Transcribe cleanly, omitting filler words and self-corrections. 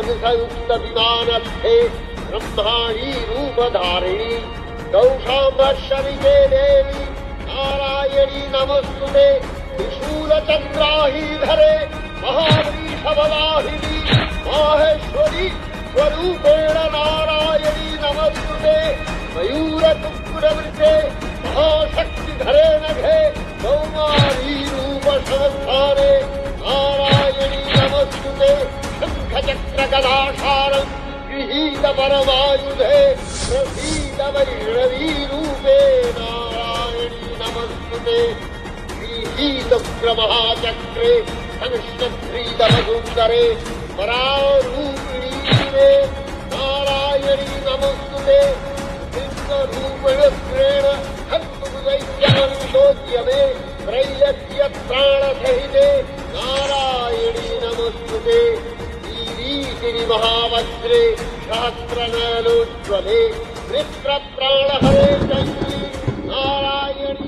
हंसयुक्त विमानस्थे ब्रह्माणी रूपधारिणी गौशाम्भर्षविजे देवी नारायणी नमस्तुते त्रिशूलचन्द्राहीधरे महावृषभवाहिनी माहेश्वरी स्वरूपेण नारायणी नमस्तुते मयूरकुक्कुरवृते महाशक्तिधरे नघे कौमारी रूपसंस्थाने नारायणी नमस्तुते शङ्खचक्रगदाशारम् गृहीत परमायुधे प्रसीद वैष्णवी रूपे नारायणी नमस्तुते गृहीतोग्रमहाचक्रे संश्रीतवसुन्दरे परारूपिणी मे नारायणी नमस्तुते सिंहरूपणस्त्रेण हन्तुदैत्यमनुशोच्य मे त्रैलक्ष्यत्राणसहिते नारायणी नमस्तुते किरीटिनि महावज्रे सहस्रनयनोज्ज्वले मित्रप्राणहरे चैत्री नारायणी